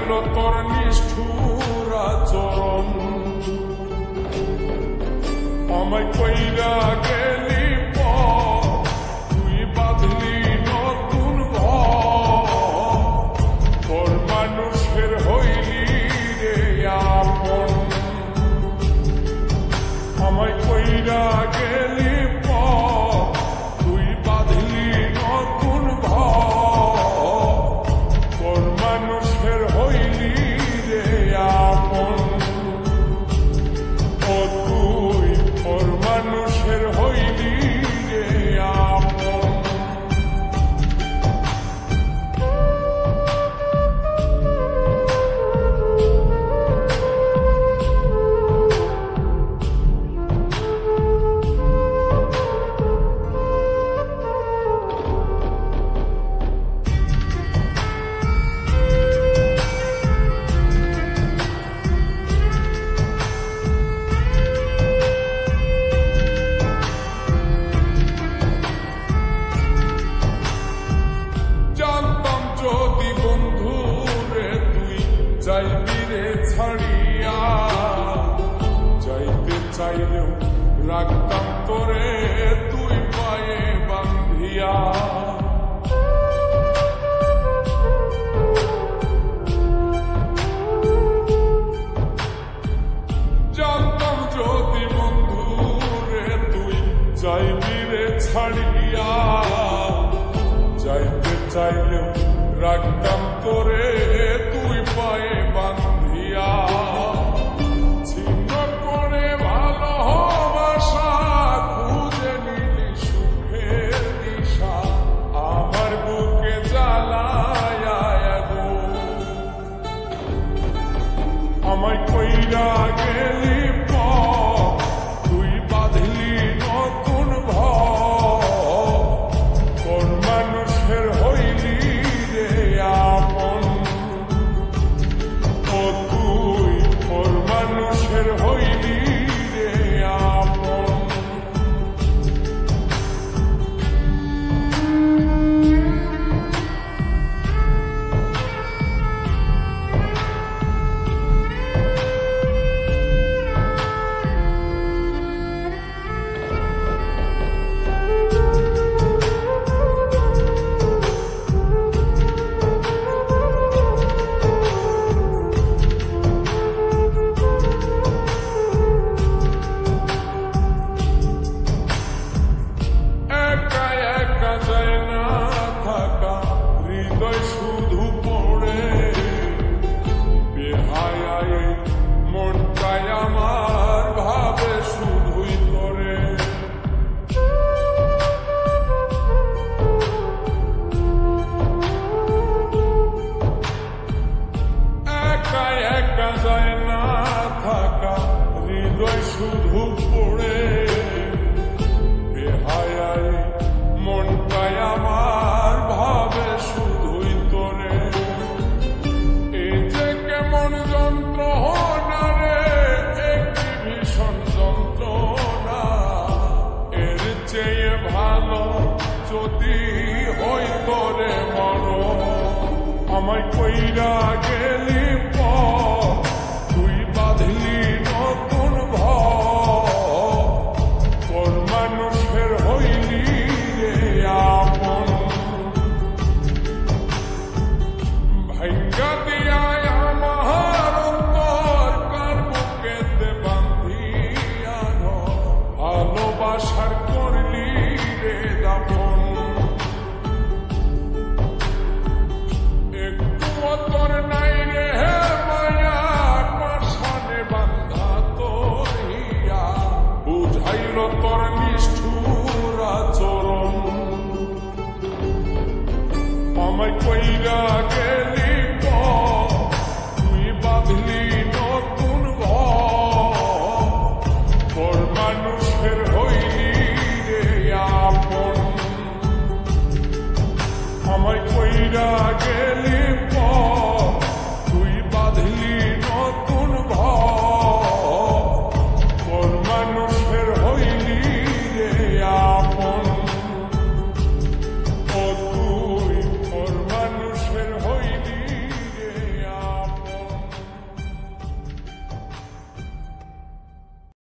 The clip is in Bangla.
বুঝাইল তোর নিষ্ঠুর আচরণ আমায় কইরা গেলি তুই বাঁধলি নতুন ঘর মানুষের হইলি রে আপন আমায় কইরা গেলি তুই বাঁধলি নতুন ঘর মানুষের হইলি রে আপন ও তুই ওর মানুষের হইলি রে আপন যাইবি রে ছাড়িয়া যাইতে চাইলেও রাখতাম তোরে তুই পায়ে বান্ধিয়া জানতাম যদি বন্ধু রে তুই যাইবি রে ছাড়িয়া যাইতে চাইলেও রাখতাম তোরে তুই পায়ে বান্ধিয়া ছিন্ন করে ভালোবাসা খুঁজে নিলি সুখের দিশা আমার বুকে জ্বালায় গো আমায় কইরা গেলি তুই বাঁধলি নতুন ঘর মানুষের হইলি রে আপন ও তুই ওর মানুষের হইলি রে আপন শুধু পড়ে বেহায় মনটাই আমার ভাবে শুধুই করে একা একা যায় না থাকা হৃদয় শুধু পড়ে বেহায় মনটাই আমার ভাবে শুধুই তোরে এই যে কেমন যন্ত্রণা রে একটি ভীষণ যন্ত্রণা এর চেয়ে ভালো যদি হই তোরে মরণ আমায় কইরা গেলি তুই বাঁধলি নতুন ঘর মানুষের হইলি রে আপন ভাইঙ্গা দিয়া আমার অন্তর কার বুকেতে বান্ধিয়া ভালোবাসার করলি রে দাপন একটু তোর নাই রে মায়া পাশানে বান্ধা তোর হিয়া বুঝাইল তোর নিষ্ঠুর আচরণ আমায় কইরা গেলি তুই বাঁধলি নতুন ঘর মানুষের হইলি রে আপন আমায় কইরা